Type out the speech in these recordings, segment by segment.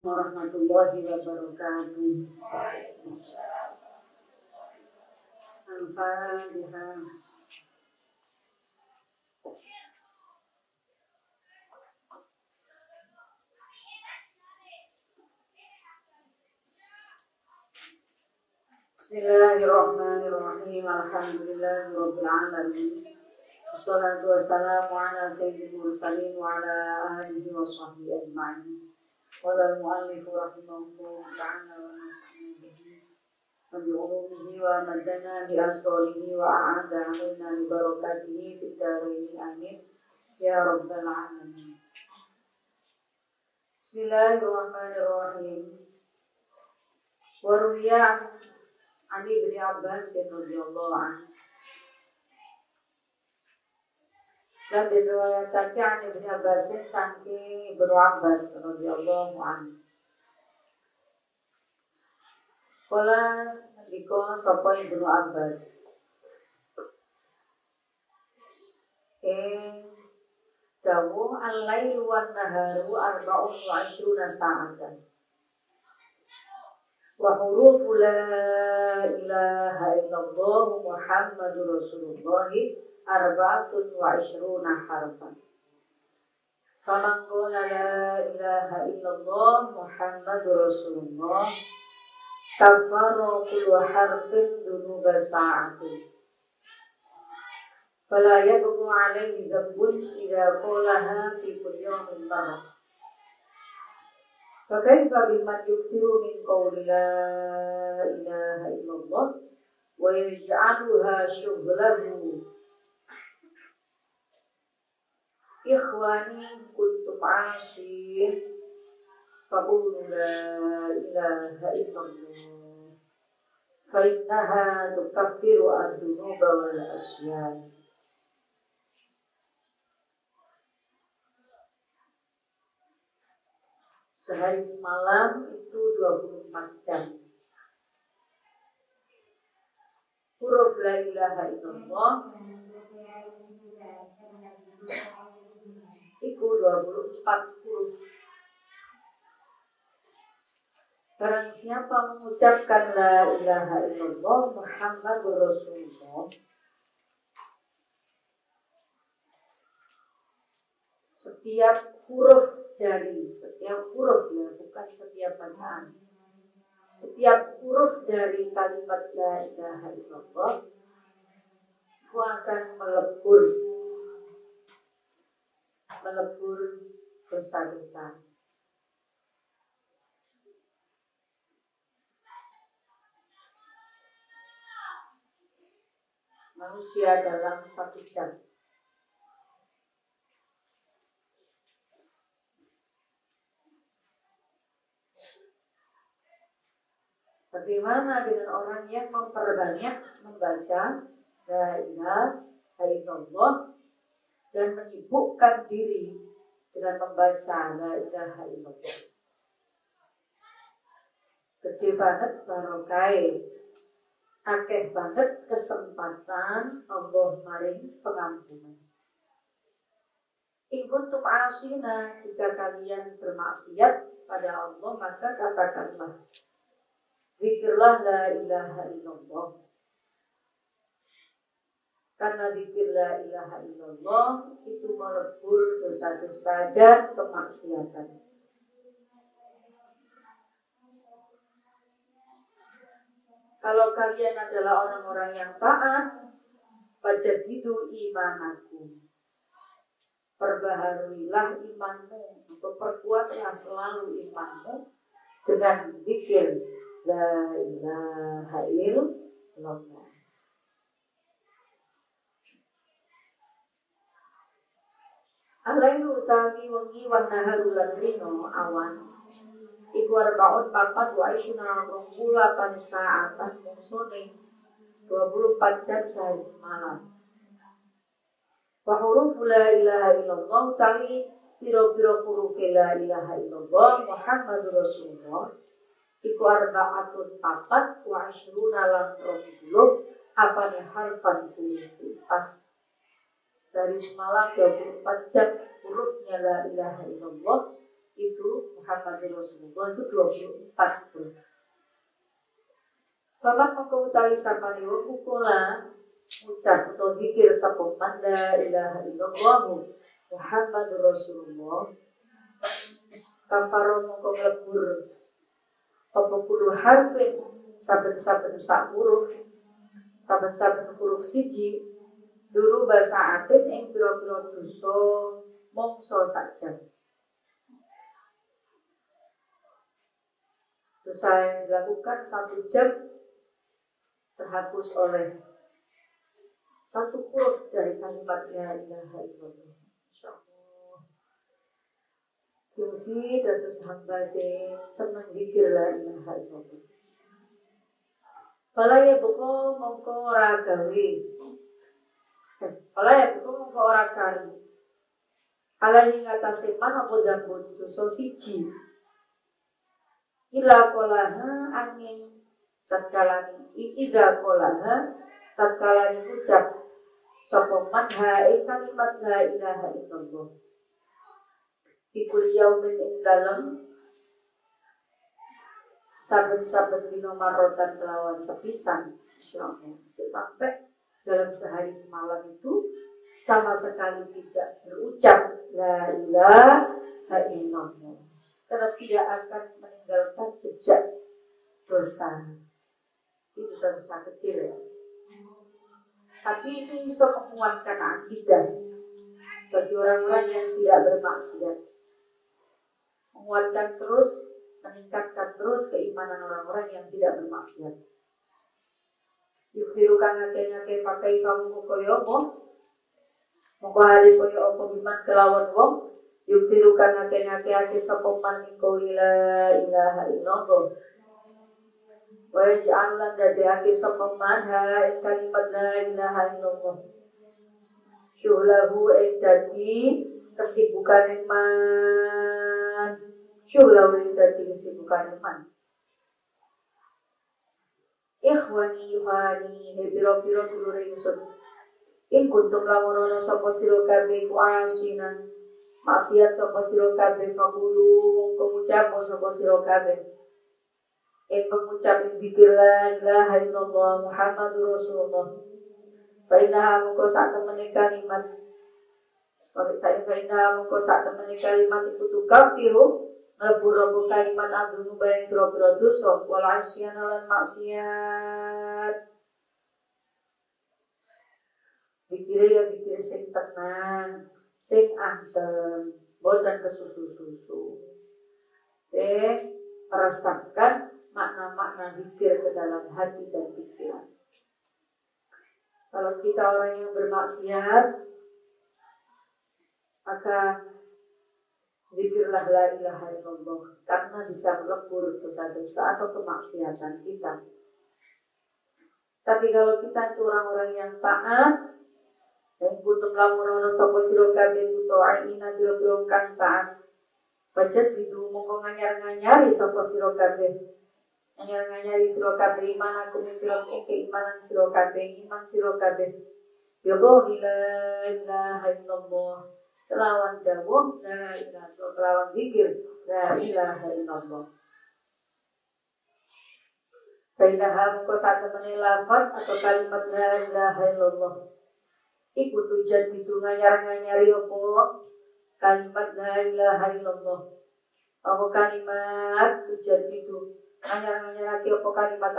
Warahmatullahi wabarakatuh. Al-Fatihah. Bismillahirrahmanirrahim. Alhamdulillahirabbil alamin. Wassalatu wassalamu ala sayyidil mursalin wa ala alihi wa sahbihi ajma'in. Qala al-mu'allif rahimahullah ta'ala wa nafa'ana bihi wa bi'ulumihi wa madana bi asrarihi wa a'ada 'alaina bi barakatihi fid dharain amin ya rabbal alamin. Bismillahirrahmanirrahim. Wa ruwiya Ali bin Abbas radhiyallahu anhu. Dan diriwayatkan Ali bin Abbas saking Ibnu Abbas radhiyallahu anhu. Kala dikon sapa Ibnu Abbas. Dawuh al-lailu wan naharu arba'un wa ashruna sa'atan. Wa hurufu la ilaha illallah Muhammadur Rasulullah arba'atun wa ashruna harfan. Faman qala la ilaha illallah Muhammadur Rasulullah kafara kullu harfin dunuba sa'atin. Fala yabqu alaihi dzambun idza qalaha fi kulli yawmin marrah. Fakaifa biman yuksiru min qawli la ilaha illallah wa yaj'aluha syughlahu. Ikhwani kuntum asyir faqulu la ilaha illallah fa innaha tukaffiru ad-dunuba wal asyan. Sehari semalam itu 24 jam. Huruf la ilaha illallah itu 24 huruf. Barang siapa mengucapkan la ilaha illallah Muhammadur Rasulullah, setiap huruf ya, bukan setiap bacaan. Setiap huruf dari kalimat la ilaha illallah itu akan melebur dosa-dosa. Manusia dalam 1 jam. Bagaimana dengan orang yang memperbanyak membaca la ilaha illallah dan menyibukkan diri dengan membaca la ilaha illallah? Gede banget barokai, akeh banget kesempatan Allah maring pengampunan. In kuntum asina, jika kalian bermaksiat pada Allah maka katakanlah zikirlah la ilaha illallah. Karena zikir la ilaha illallah itu melebur dosa-dosa dan kemaksiatan. Kalau kalian adalah orang-orang yang taat, fajadidu imanakum, perbaharuilah imanmu atau perkuatlah selalu imanmu dengan zikir la ilaha illallah. Alaihi utawi wengi wan naharu lan rino awan iku arbaun papat wa isyuna rongkula pan saatan mungsone 24 jam sehari semalam. Wa huruf la ilaha illallah utawi piro-piro huruf la ilaha illallah Muhammadur Rasulullah iku arba'atun papat wa isyruna lan 20 apane harfan huruf pas. Dari semalam 24 jam hurufnya la ilaha illallah itu Muhammadur Rasulullah itu 24 huruf. Paman mengkau sapane wong kula ucap atau zikir sapa man la ilaha illallah Muhammadur Rasulullah kafaro mengkau lebur apa kudu harfin saben-saben sak huruf saben-saben huruf siji dulu bahasa atin ing pira-pira dosa mongso saja. Dosa yang dilakukan 1 jam terhapus oleh 1 huruf dari kalimat la ilaha illallah. Insyaallah. Mugi dados hamba sing seneng zikir la ilaha illallah. Kala ya buku mongko ora gawe. Kala ya buku mongko ora kari. Kala ing atase man apa dambut dosa siji. Ila kolaha angin tatkalani ida kolaha tatkalani ucap sapa man ha kalimat la ilaha illallah. Ikul yaumin ing dalem saben-saben dina marotan kelawan sepisan insyaallah. Sampai dalam sehari semalam itu sama sekali tidak berucap la ilaha illallah. Karena tidak akan meninggalkan jejak dosa. Itu dosa-dosa kecil ya. Tapi ini bisa menguatkan akidah bagi orang-orang yang tidak bermaksiat. Menguatkan terus, meningkatkan terus keimanan orang-orang yang tidak bermaksiat. Yuksiru kang ngake-ngake pakai kamu koyo apa? Moko hari koyo apa biman kelawan wong. Yuksiru kang ngake-ngake sapa man mingko la ilaha illallah. Wa yaj'alulan dadake sapa man ha kalimat la ilaha illallah. Syuhlahu dadi kesibukan man. Syuhlahu dadi kesibukan man. Ikhwani hebiro-biro dulur ingsun. In kuntum lamun ana sapa sira kabeh ku asinan. Maksiat sapa sira kabeh fakulu mongko ngucap sapa sira kabeh. Pengucap zikir la ilaha illallah Muhammadur Rasulullah. Fainaha mongko sak temene kalimat. Fainaha mongko sak temene kalimat iku kafiru ngelebur kalimat adunu bayang kira-kira dosa wala asyana lan maksiat. Dikira ya dikira sing tenang, sing anteng, boten kesusu-susu. Sing merasakan makna-makna zikir ke dalam hati dan pikiran. Kalau kita orang yang bermaksiat, maka zikirlah la ilaha illallah karena bisa melebur dosa-dosa atau kemaksiatan kita. Tapi kalau kita itu orang-orang yang taat, dan butuh lamun ono sapa sira kabeh muta'ina biro-biro kang taat, Bajet bidu mongko nganyar-nganyari sapa sira kabeh. Nganyar-nganyari sira kabeh iman aku mimpiran keimanan sira kabeh, iman sira kabeh. Ya Allah la ilaha illallah. Kelawan dawuh la ilaha illallah, kelawan zikir la ilaha illallah. Bainaha mongko sak temene lafaz atau kalimat la ilaha illallah. Iku tujuan bidu nganyar-nganyari apa kalimat la ilaha illallah. Apa kalimat tujuan bidu nganyar-nganyar lagi apa kalimat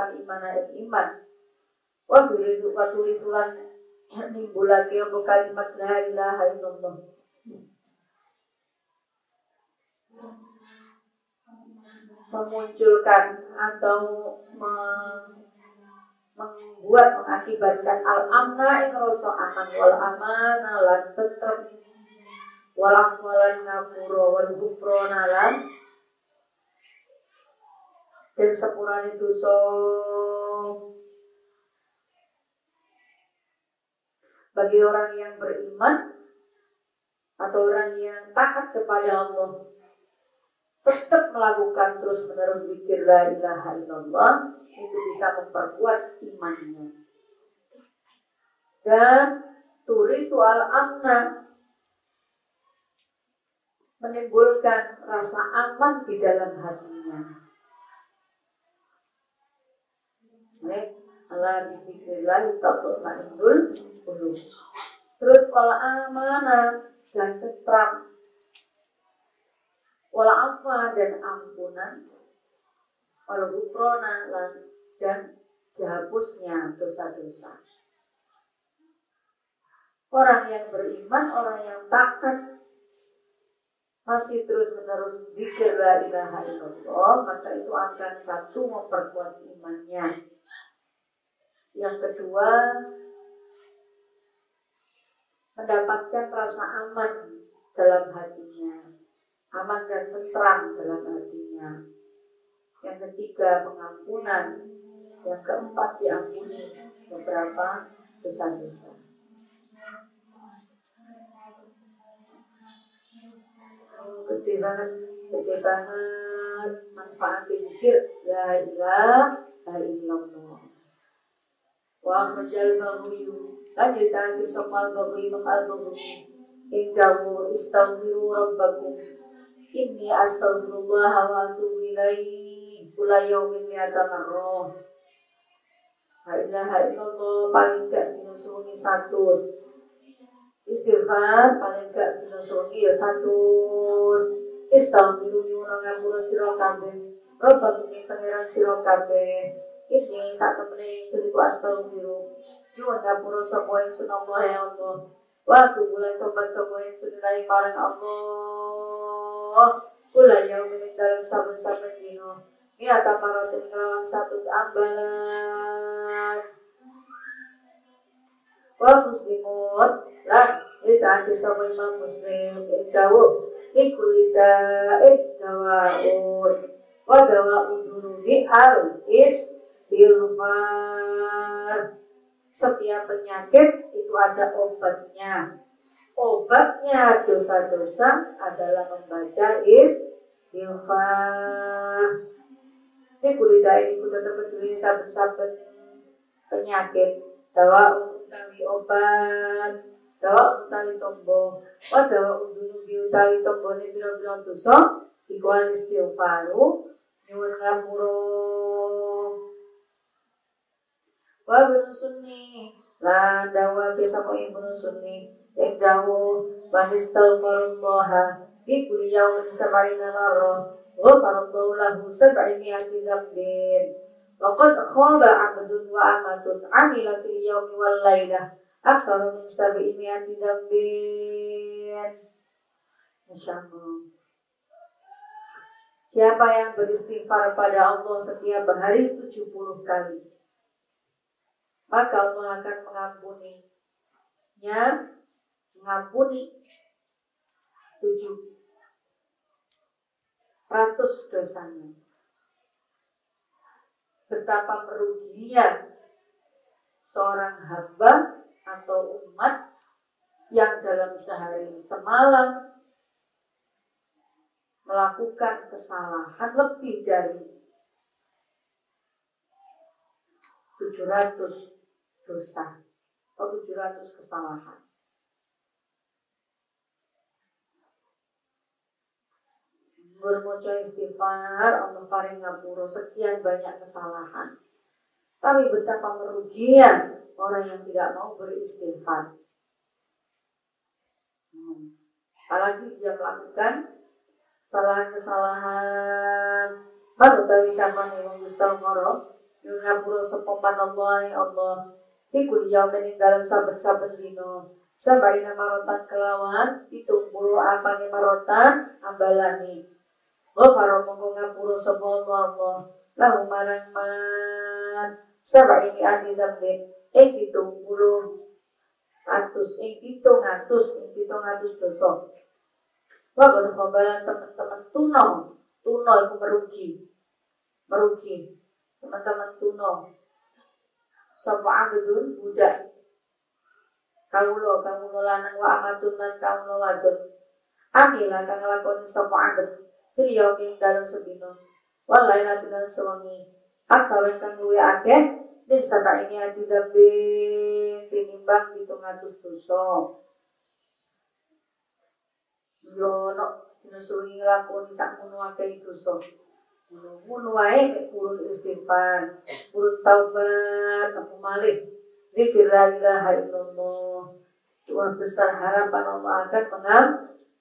iman. Wa tulisan nimbul lagi apa kalimat la ilaha illallah. Memunculkan atau membuat mengakibatkan al-amna ing rasa aman wal amana lan tentrem wal afwalan ngapura wal ghufrana lan dan sepurane dosa. Bagi orang yang beriman atau orang yang taat kepada Allah, tetap melakukan terus-menerus zikir la ilaha illallah, itu bisa memperkuat imannya. Dan turitu al-amna, menimbulkan rasa aman di dalam hatinya. Allah bizikrillah tatma'innul qulub. Terus wal amanah dan tentram, wal afwa dan ampunan, wal ghufrana dan dihapusnya dosa-dosa. Orang yang beriman, orang yang taat, masih terus-menerus zikir la ilaha illallah, maka itu akan satu memperkuat imannya. Yang kedua, mendapatkan rasa aman dalam hatinya, aman dan tentram dalam hatinya. Yang ketiga, pengampunan. Yang keempat, diampuni beberapa dosa-dosa. Gede banget manfaat zikir la ilaha illallah. Wa khajal baghiyu lan yataki sopal baghi makal baghi indahu istaghfiru rabbakum inni astaghfirullah wa atubu ilaihi kula yaumin mi'ata marrah. La ilaha illallah paling gak sinusuni 100. Istighfar paling gak sinusuni ya 100. Istaghfiru nyuwun ngapura sira kabeh rabbakum ing pangeran sira kabeh. Ini saat temene ingsun iku astaghfiru nyuwun ngapura sapa ingsun Allah ya Allah. Waktu bulan tobat sapa ingsun dari marang Allah. Kula yaumin dalam saben-saben dina. Ya tamaratin kelawan 100 ambalan. Wa muslimun lan itaati sapa imam muslim dawu ikulita dawaun wa dawaun dunubi istighfar. Setiap penyakit itu ada obatnya. Obatnya dosa-dosa adalah membaca istighfar. Ikulita ini kudu terpeduli saben-saben penyakit. Dawa utawi obat, dawa utawi tombo, dawa udunubi utawi tombone biro-biro dosa, iku istighfaru nyuwun ngapura. Wa ibnu sunni la dawa bisa ko ibnu sunni yang dawu wa istighfarullah fi kulli yawmin 70 marrah ghafarallahu lahu 70 dzambin. Waqad khaba 'abdun wa amatun 'amila fil yawmi wal lailah akthar min 70 dzambin. Masyaallah. Siapa yang beristighfar pada Allah setiap hari 70 kali, maka Allah akan mengampuni 700 dosanya. Betapa meruginya seorang hamba atau umat yang dalam sehari semalam melakukan kesalahan lebih dari 700 dosa atau 700 kesalahan. Bermoco istighfar, Allah paring ngapura sekian banyak kesalahan. Tapi betapa meruginya orang yang tidak mau beristighfar. Apalagi dia melakukan kesalahan-kesalahan. Baru tahu siapa nih yang istighfar, yang ngapura sepopan Allah ya Allah. Ikut yaumin dalam saben-saben dino. Sabaina marotan kelawan itu bulu apa nih marotan ambalani. Ghafara mongko ngapura sapa Allah lahu marang man sabaini adi dzambin ing 70 dosa. Waktu khabaran teman-teman tuno itu merugi teman-teman tuno sapa abdun budak kawula lanang wa amatun lan kawula wadon amila kang lakoni sapa abd Beliau ing dalam sedino, walai dengan sewangi. Aksaran kang luwe akeh, bisa tak ini adi dambe tinimbang 700 dosa. Yono dinusuhi nglakoni sakmono akeh dosa. Ngono wae nek purun istighfar, purun taubat, apa malih zikir la ilaha illallah. Tuhan besar harapan Allah akan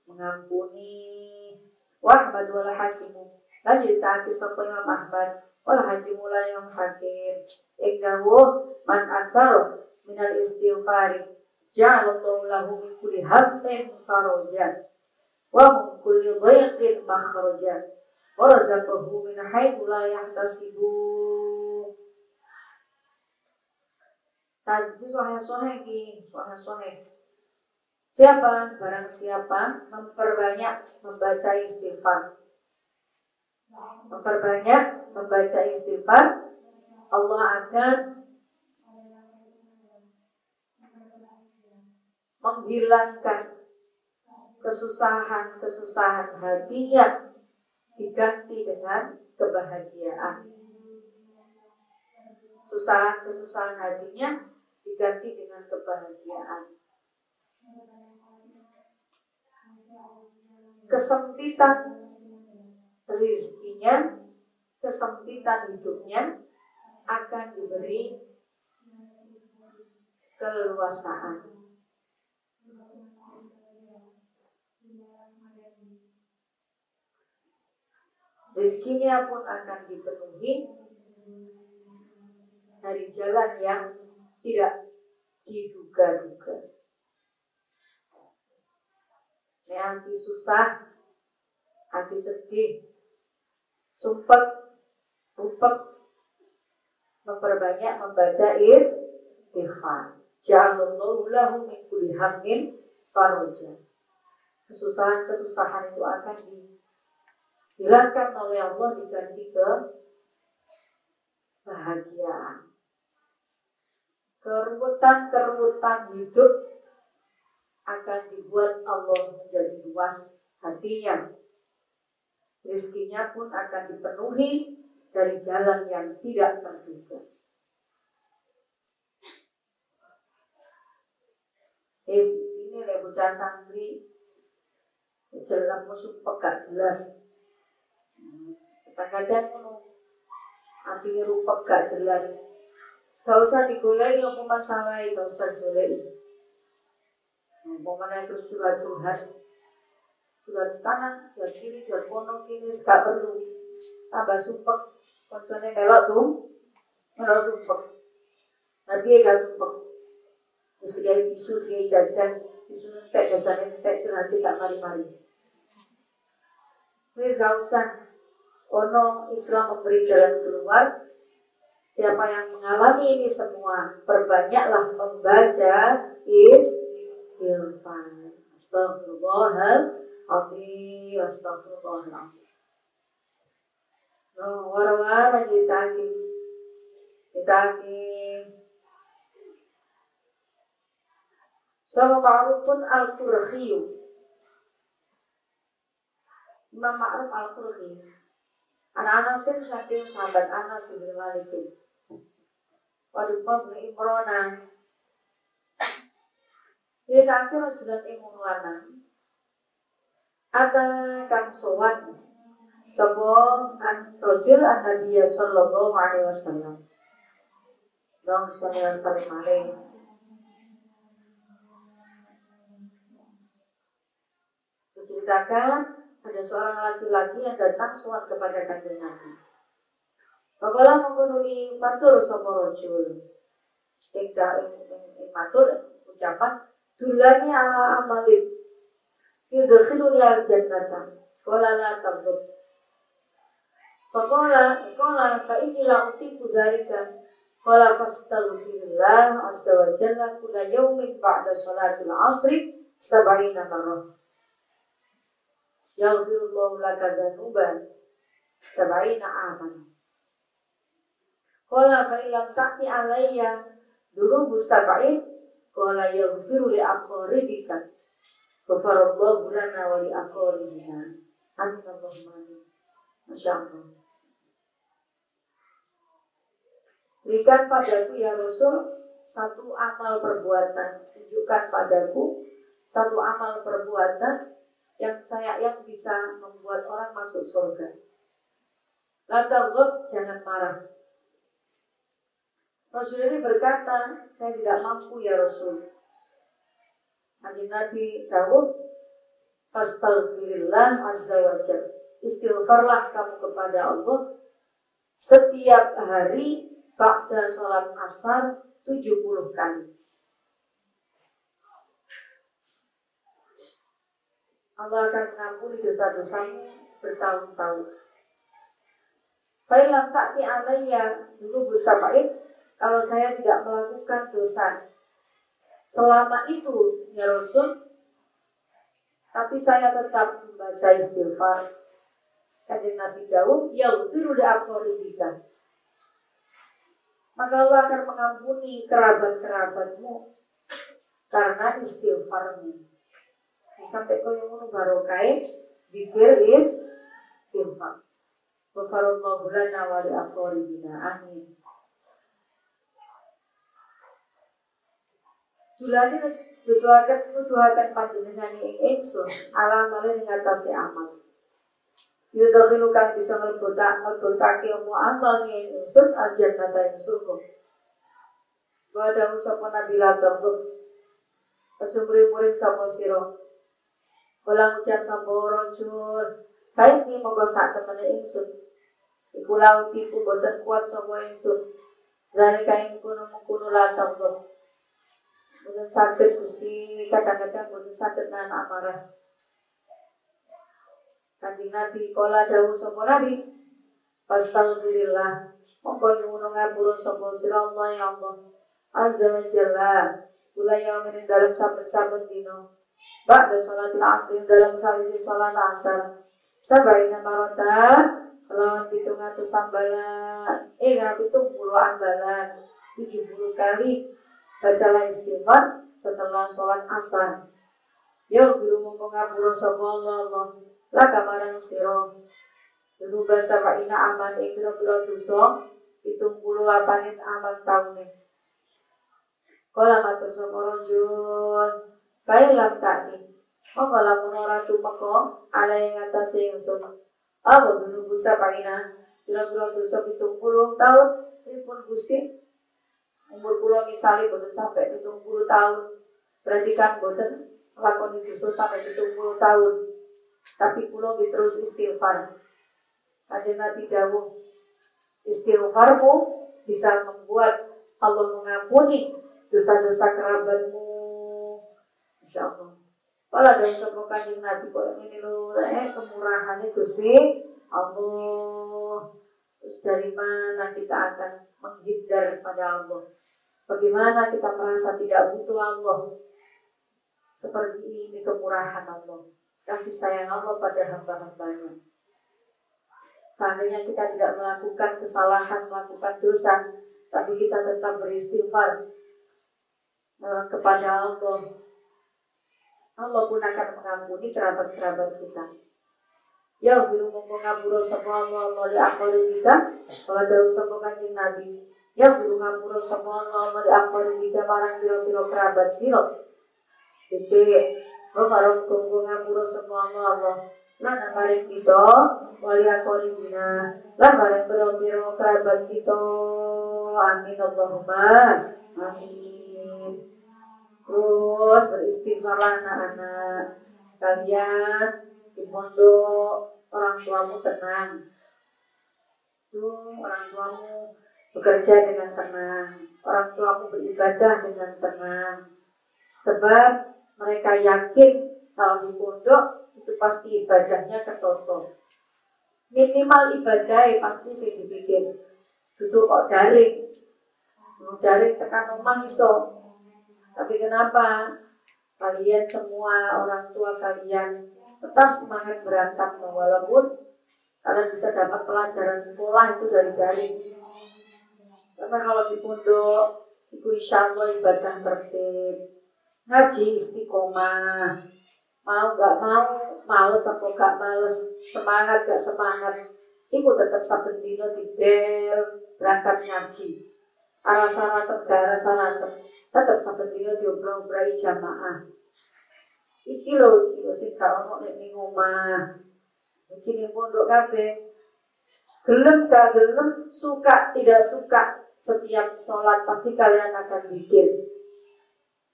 mengampuni. Wahmad wal hakimu. Lan ditaati sapa Imam Ahmad wal hakimu lan Imam Hakim. Ingdahu man aktsara minal istighfari ja'alallahu lahu min kulli hammin faraja wa min kulli dhayqin makhraja wa razaqahu min haitsu la yahtasibu. Hadis sahih ki, sahih. Siapa? Barang siapa memperbanyak membaca istighfar. Memperbanyak membaca istighfar, Allah akan menghilangkan kesusahan hatinya, diganti dengan kebahagiaan. Kesusahan hatinya diganti dengan kebahagiaan. Kesempitan rizkinya, kesempitan hidupnya akan diberi keleluasaan. Rizkinya pun akan dipenuhi dari jalan yang tidak diduga-duga. Hati susah, hati sedih, sumpek, memperbanyak membaca istighfar. Ja'alallahu lahu min kulli hammin faraja. Kesusahan itu akan dihilangkan oleh Allah, diganti ke bahagiaan. Keruwetan hidup akan dibuat Allah menjadi luas hatinya. Rizkinya pun akan dipenuhi dari jalan yang tidak terduga. Ini bocah santri jalan musuh pegak jelas. Kadang-kadang artinya rupa gak jelas. Gak usah digoleki apa masalah, gak usah digoleki. Umpamanya terus curhat kanan, curhat kiri, curhat kono kiri, gak perlu. Tambah sumpek, koncone melok sumpek. Nanti gak sumpek. Terus dia isu, dia jajan, isu nentek, jajan nentek, curhat gak mari-mari. Wis gak usah. Ono Islam memberi jalan keluar. Siapa yang mengalami ini semua, perbanyaklah membaca istighfar. Astaghfirullahaladzim, astaghfirullahaladzim. War-war ditagi. Sama Ma'rufun al-Qurkhiyu. Imam Ma'ruf al-Qurkhi. Anak-anak saking sahabat Anas bin Malik. Wadubah bin Imrona. Dia kafir rajulan imurwana. Ada kang sowan sapa rajul an-nabiy sallallahu alaihi wasallam. Dong sallallahu alaihi wasallam. Menceritakan ada seorang laki-laki yang datang sowan kepada Kanjeng Nabi. Bagaimana mengunjungi matur sapa rajul. Matur ucapan dulani ala amalin yudkhiluni al-jannata qala la tabud. Faqala fa inni la utiku dzalika qala fastaghfirullah azza wa jalla kulla yawmin ba'da salatil 'ashri 70 marrah. Yaghfirullahu laka dzunuban 70 aman. Qala fa illam ta'ti alayya dzunubu 70 qala yaghfiru li aqribika. Ghafarallahu lana wa li aqribina. Amin. Masyaallah. Berikan padaku ya Rasul satu amal perbuatan. Tunjukkan padaku satu amal perbuatan yang bisa membuat orang masuk surga. La taghdab, jangan marah. Rasul ini berkata, saya tidak mampu ya Rasul. Kanjeng Nabi Dawud, fastaghfirillah azza wa jalla. Istighfarlah kamu kepada Allah setiap hari ba'da sholat asar 70 kali. Allah akan mengampuni dosa-dosamu bertahun-tahun. Fa'ilam ta'ti alayya dulu busaba'id, kalau saya tidak melakukan dosa selama itu ya Rasul, tapi saya tetap membaca istighfar. Kanjeng Nabi Dawud, yaghfiru li aqribika, maka Allah akan mengampuni kerabat-kerabatmu karena istighfarmu. Sampai kau yang ngono barokai zikir istighfar. Ghafarallahu lana wa li aqribina. Amin. Tulane nuduhaken panjenengan ing ingsun ala male ing atase amal. Yudakhilu kang bisa ngelbotake opo amal ing ingsun aljannata ing surga. Wa dawu sapa nabi latung aja murid sapa sira. Kala ngucap sapa rajul, baik ni monggo sak temene ingsun. Iku lau tipu boten kuat sapa ingsun. Zalika ing kono latung boten sakit Gusti, kadang-kadang boten sakit nahan amarah. Kanjeng Nabi kala dawuh sapa Nabi, Astaghfirullah, monggo nyuwun ngapura sapa sira Allah ya Allah azza wa jalla, kula ya men dalam saben-saben dina ba'da sholatil asr, dalam sawise sholat asar sabaina maratan kelawan 700 ambalan 70 ambalan 70 kali bacalah istighfar setelah sholat asar. Ya biru mongko ngapura sapa Allah laka marang sira. Dulu basa wa ina aman ing pira-pira dosa 78 amal taune. Kala matur sapa rajul, bae lam tani. Mongko lamun ora tumeka ala ing atase ingsun. Apa dulu basa wa ina pira-pira dosa 70 tahun pripun Gusti? Umur kula misalnya boten sampai 70 tahun, berarti kan boten lakoni dosa sampai 70 tahun. Tapi kula terus istighfar. Kanjeng Nabi dawuh, istighfarmu bisa membuat Allah mengampuni dosa-dosa kerabatmu. Insyaallah. Kalau ada sapa Kanjeng Nabi kok ngene lho, kemurahannya Gusti Allah. Terus dari mana kita akan menghindar pada Allah? Bagaimana kita merasa tidak butuh Allah? Seperti ini kemurahan Allah, kasih sayang Allah pada hamba-hambanya. Seandainya kita tidak melakukan kesalahan, melakukan dosa, tapi kita tetap beristighfar kepada Allah, Allah pun akan mengampuni kerabat-kerabat kita. Ya biru mongko ngapura sapa Allah li aqribika, kalau dawuh sapa Kanjeng Nabi. Ya biru ngapura sapa Allah li aqribika marang pira-pira kerabat sira. Dite Ghafarul kunggu ngapura sapa Allah lan maring kita wali aqribina lan maring pira-pira kerabat kita. Amin Allahumma amin. Terus beristighfarlah anak-anak kalian di pondok, orang tuamu tenang. Orang tuamu bekerja dengan tenang, orang tuamu beribadah dengan tenang. Sebab mereka yakin kalau di pondok itu pasti ibadahnya ketata. Minimal ibadah pasti sing dipikir. Duduk kok daring. Daring tekan omah iso. Tapi kenapa kalian semua orang tua kalian tetap semangat berangkat walaupun kalian bisa dapat pelajaran sekolah itu dari daring. Karena kalau di pondok itu insya Allah ibadah tertib, ngaji istiqomah, mau gak mau, males apa gak males, semangat gak semangat, itu tetap saben dino dibel berangkat ngaji. Arasa-arasa darah sana tetap saben dino diobrol-obrol jamaah. Iki lho sing gak ono ning omah. Iki ning pondok kabeh. Gelem gak gelem, suka tidak suka, setiap sholat pasti kalian akan zikir.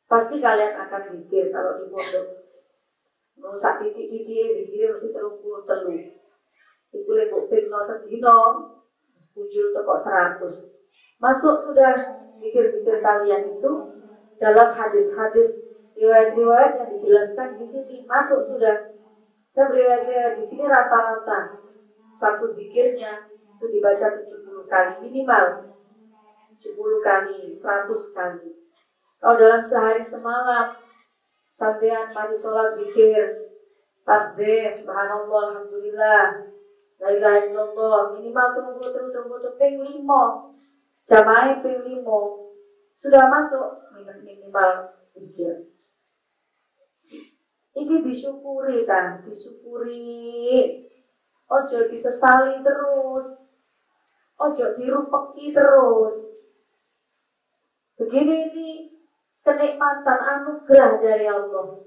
Pasti kalian akan zikir kalau di pondok. Nusak titik-titik zikir mesti 33. Iku lek kok firno sedino, muncul teko 100. Masuk sudah zikir-zikir kalian itu dalam hadis-hadis riwayat-riwayat yang dijelaskan di sini, masuk sudah. Saya riwayat di sini rata-rata satu zikirnya itu dibaca 70 kali minimal, 70 kali, 100 kali. Kalau dalam sehari semalam sampean mari sholat zikir tasbih subhanallah alhamdulillah la ilaha illallah minimal tunggu ping 5 jamaah ping 5 sudah masuk minimal zikir. Ini disyukuri kan, disyukuri. Ojo disesali terus, ojo dirupeki terus. Begini ini kenikmatan anugerah dari Allah.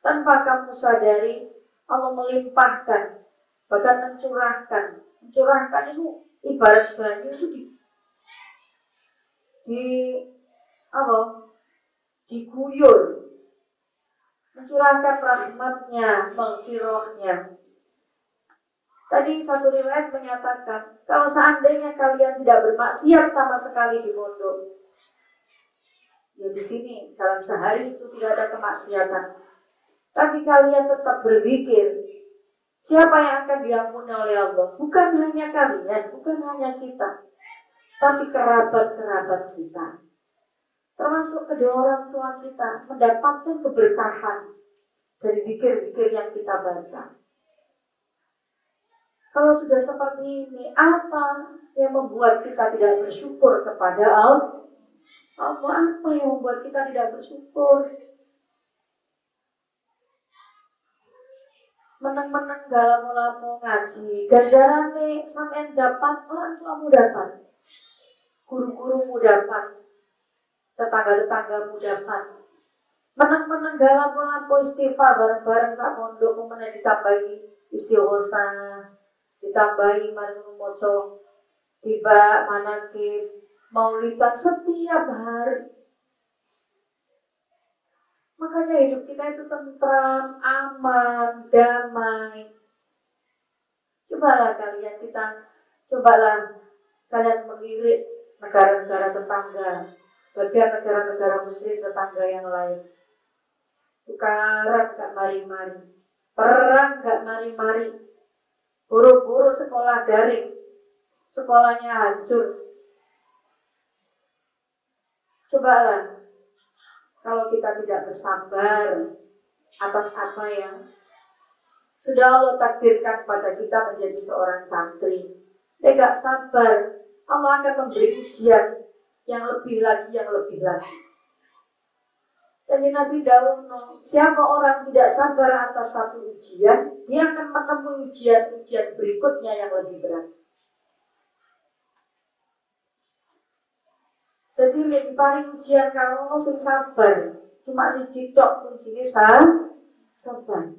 Tanpa kamu sadari, Allah melimpahkan, bahkan mencurahkan. Mencurahkan itu ibarat banyu itu diguyur. Mencurahkan rahmatnya, maghfirahnya. Tadi satu riwayat menyatakan, kalau seandainya kalian tidak bermaksiat sama sekali di pondok, ya di sini dalam sehari itu tidak ada kemaksiatan, tapi kalian tetap berzikir, siapa yang akan diampuni oleh Allah? Bukan hanya kalian, bukan hanya kita, tapi kerabat-kerabat kita. Termasuk kedua orang tua kita mendapatkan keberkahan dari zikir-zikir yang kita baca. Kalau sudah seperti ini, apa yang membuat kita tidak bersyukur kepada Allah? Apa yang membuat kita tidak bersyukur? Menang-menang galau-galau ngaji, ganjarannya sampai dapat, orang tuamu dapat, guru-gurumu dapat, tetangga-tetanggamu dapat. Menang-menang galau-galau istighfar bareng-bareng sak pondok kemudian ditambahi istighosa, ditambahi maring maca tiba manakib maulidan setiap hari. Makanya hidup kita itu tentram, aman, damai. Cobalah kalian melirik negara-negara tetangga, bagian negara-negara muslim tetangga yang lain. Tukaran gak mari-mari, perang gak mari-mari, buru-buru sekolah daring, sekolahnya hancur. Cobalah, kalau kita tidak bersabar atas apa yang sudah Allah takdirkan pada kita menjadi seorang santri, tidak sabar, Allah akan memberi ujian yang lebih lagi. Jadi Nabi Daud, siapa orang tidak sabar atas satu ujian, dia akan menemui ujian-ujian berikutnya yang lebih berat. Jadi lebih paling ujian kalau sing sabar, cuma si cidok kuncinya sabar.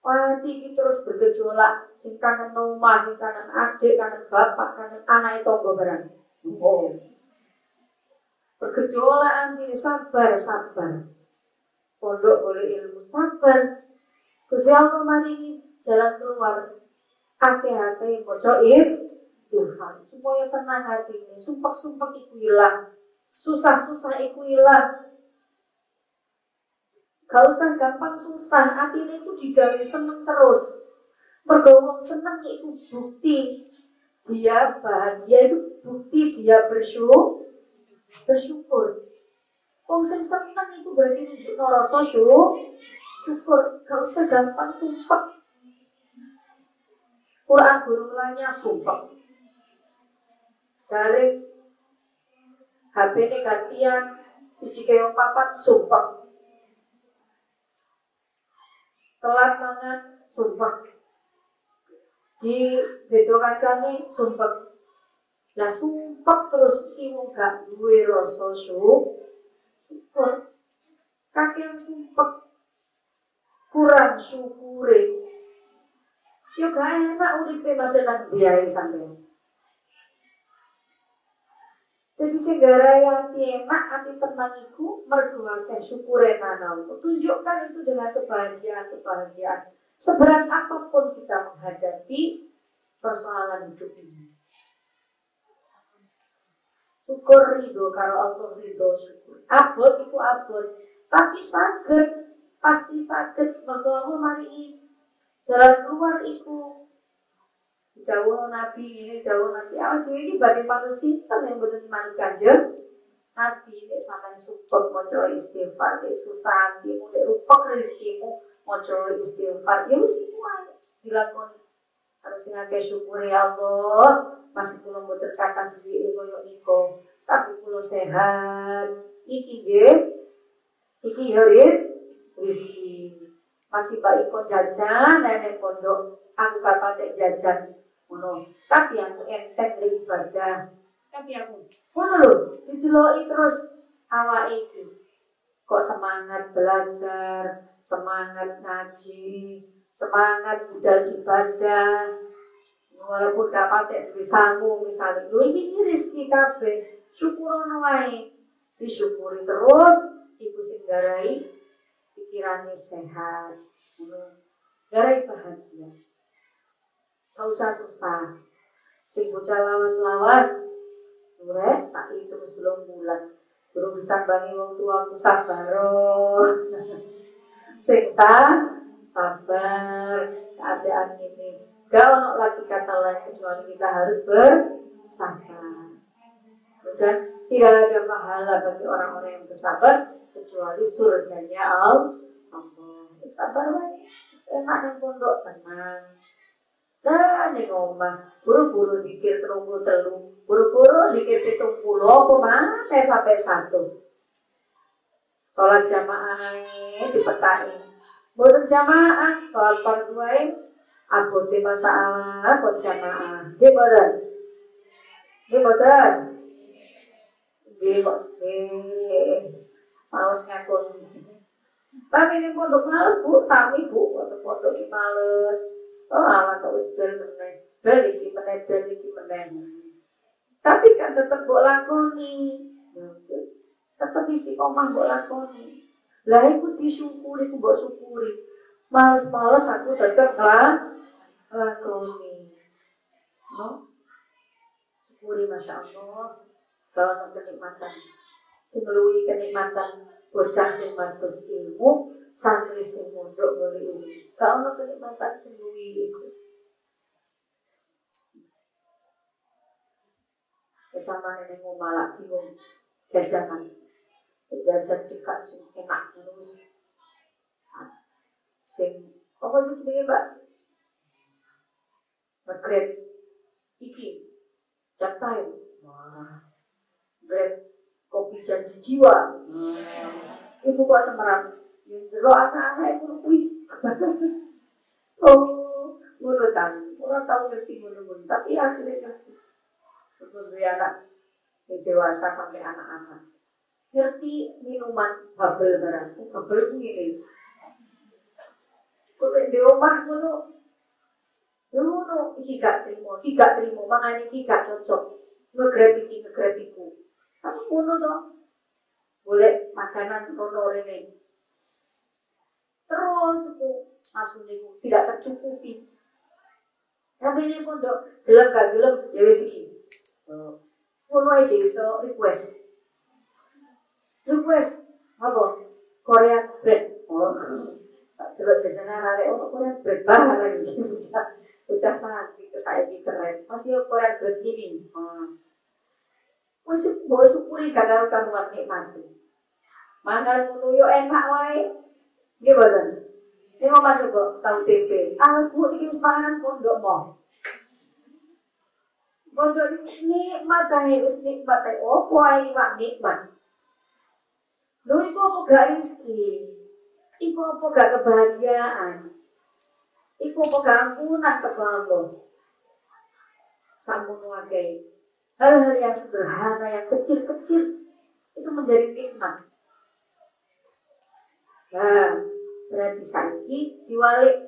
Hati ini terus bergejolak, sing kangen rumah, sing kangen adik, kangen bapak, kangen anak itu barang. Bergejolak ini sabar. Pondok boleh ilmu sabar. Gusti Allah mari jalan keluar. Hati-hati moco Tuhan, supaya tenang hati ini, sumpah iku hilang, susah iku hilang. Gak usah gampang susah, hati ini itu digawe seneng terus. Mergo seneng itu bukti dia bahagia, itu bukti dia bersyukur. Wong sing seneng itu berarti nunjukno rasa syukur. Gak usah gampang sumpah. Quran gurulanya sumpah. Dari HP ini gantian, siji kaya papat sumpah. Telat mangan sumpah. Di bedo kancane sumpah. Lah sumpah terus iku gak duwe rasa syukur. kakek sumpek kurang syukure. Yo gak enak uripe masih nang biaya sampeyan. Jadi segala hati enak, hati tenang itu mergo akeh syukure nang Allah. Tunjukkan itu dengan kebahagiaan. Seberat apapun kita menghadapi persoalan hidup ini. Syukur ridho karo Allah, ridho syukur. Abot itu abot, tapi saged, pasti saged mergo Allah mari jalan keluar itu. Dawuh Nabi ini bagi manusia yang betul manut kanjeng Nabi nek sampeyan support maca istighfar, nek susah hatimu, nek rupek rezekimu maca istighfar, ya wis iku ae dilakoni. Harus ngake syukur ya Allah, masih kula mboten kathah duwe koyo niku. Tapi kula sehat. Iki ya rezeki. Masih baik kok jajan nenek pondok, aku kapatek jajan. Tapi aku enteng dari ibadah. Tapi aku dideloki terus awake iki. Kok semangat belajar, semangat ngaji, semangat budal ibadah. Walaupun dapat duwe sangu misalnya, lho iki rezeki kabeh. Syukurono wae. Disyukuri terus iku sing garai pikirane sehat. Garai bahagia. Gak usah susah. Sing bocah lawas-lawas, durek tak terus belum bulan. Belum bisa bangi wong tuaku sabar. Sing sabar keadaan ini. Gak ono lagi kata lain kecuali kita harus bersabar. Dan tidak ada pahala bagi orang-orang yang bersabar kecuali surganya Allah. Sabar lagi. Enak dan pondok tenang. Nah, ning omah, buru-buru dikir 33, buru-buru dikir 70, apa maneh sampai 100. Sholat jamaah dipetain. Mboten jamaah, sholat fardu ae abote masalah kok jamaah. Nggih mboten. Nggih mboten. Nggih. Males ngakon. Tapi ini pondok males Bu, sami Bu, pondok iki males. Oh, alat wis bel iki meneh. Tapi kan tetep mbok lakoni. Tetep istiqomah mbok lakoni. Lah iku disyukuri, mbok syukuri. Males-males aku tetep lakoni. No? Syukuri Masya Allah. Kalau kenikmatan. Sing luwih kenikmatan bocah sing matus ilmu. Santri sing mondok boleh ini. Kalau kenikmatan sing luwih iku. Sama nenek malah bingung jajanan. Jajan sikap sing enak terus. Sing apa itu jenenge, Mbak? Grab iki. Jatai. Wah. Grab kopi janji jiwa. Ibu kok semerang. Yang jero anak-anak itu kuwi. Oh, ngono kan. Ora tau ngerti ngono-ngono, tapi akhirnya sebagai anak sing dewasa sampai anak-anak. Ngerti minuman bubble barang. Bubble ngene. Kok di omah ngono. Ngono iki gak trimo, makane iki gak cocok. Ngegrab iku. Tapi ngono to. Boleh makanan rono rene. Terus langsung niku tidak tercukupi. Tapi ini pondok gelem gak gelem ya wis iki. Ngono ae iso request apa? Korean bread. Oh. Terus biasanya arek ono Korean bread barang iki. Ucap sangat saiki keren. Masih Korean bread gini. Wis mbok syukuri karo karuan nikmati. Mangan ngono yo enak wae. Nggih boten. Ning omah coba tahu tempe. Aku iki wis panganan pondok mo. Pondok iki nikmat ae wis nikmat ae. Opo ae wak nikmat. Lho iku apa gak rezeki? Iku apa gak kebahagiaan? Iku apa gak ampunan kebahagiaan? Sampun wae. Hal-hal yang sederhana, yang kecil-kecil itu menjadi nikmat. Nah, berarti saiki diwalik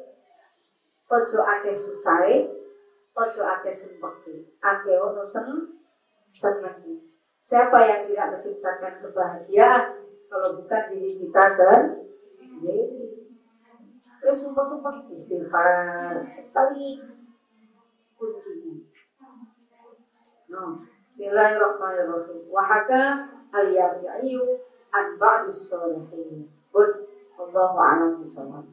ojo akeh susai, ojo akeh sumpek. Akeh ono seneng. Siapa yang tidak menciptakan kebahagiaan kalau bukan diri kita sendiri? Sumpah-sumpah istighfar sekali kuncinya. No. Bismillahirrahmanirrahim. Wahaka al-yafi'i an ba'dus sholihin. Bud Allahu a'lam bishawab.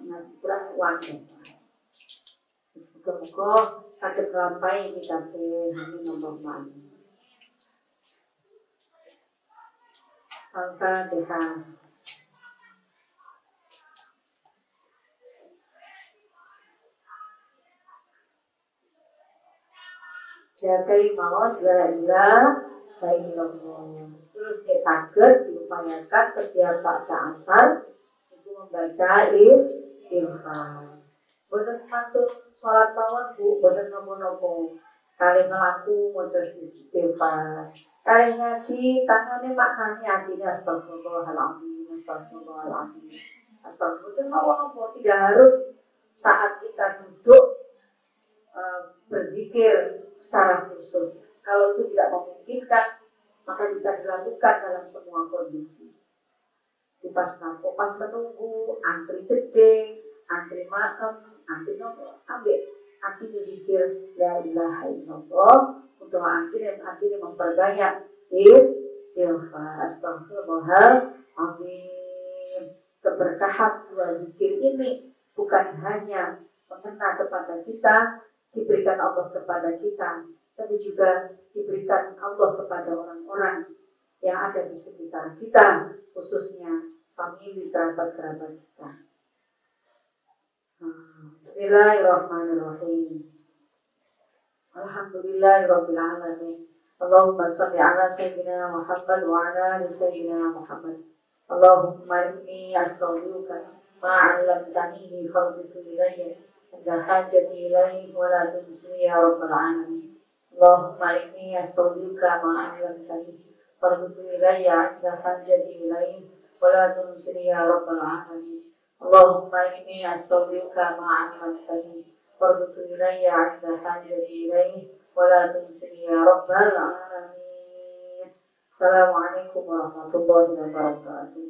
Ngaji Quran wajib. Semoga ada kelampai kita hari nomor mana. Al-Fatihah. Jagai mawas la ilaha illallah. Terus kayak sakit diupayakan setiap baca asar itu membaca istighfar. Boten matur sholat mawon Bu, boten nopo-nopo. Kali ngelaku maca istighfar. Kali ngaji tangane maknane atine astagfirullahaladzim, astagfirullahaladzim. Astagfirullah mawon tidak harus saat kita duduk berzikir secara khusus. Kalau itu tidak memungkinkan, maka bisa dilakukan dalam semua kondisi. Di pas menunggu, antri jeding, antri makan, antri nopo, ambil berzikir la ilaha illallah untuk akhirnya memperbanyak istighfar. Astagfirullahaladzim. Keberkahan dua zikir ini bukan hanya mengena kepada kita, diberikan Allah kepada kita, tapi juga diberikan Allah kepada orang-orang yang ada di sekitar kita, khususnya famili kerabat-kerabat kita. Bismillahirrahmanirrahim. Alhamdulillahirabbil alamin. Allahumma shalli ala sayyidina Muhammad wa ala ali sayyidina Muhammad. Allahumma inni astaghfiruka ma 'allamtani fardutu ilayya لا حاجة إليه ولا تنسني يا رب العالمين. اللهم إني أستودعك ما علمتني فارد إلي عند حاجتي إليه ولا تنسني يا رب العالمين. اللهم إني أستودعك ما علمتني فارد إلي عند حاجتي إليه ولا تنسني يا رب العالمين. السلام عليكم ورحمة الله وبركاته.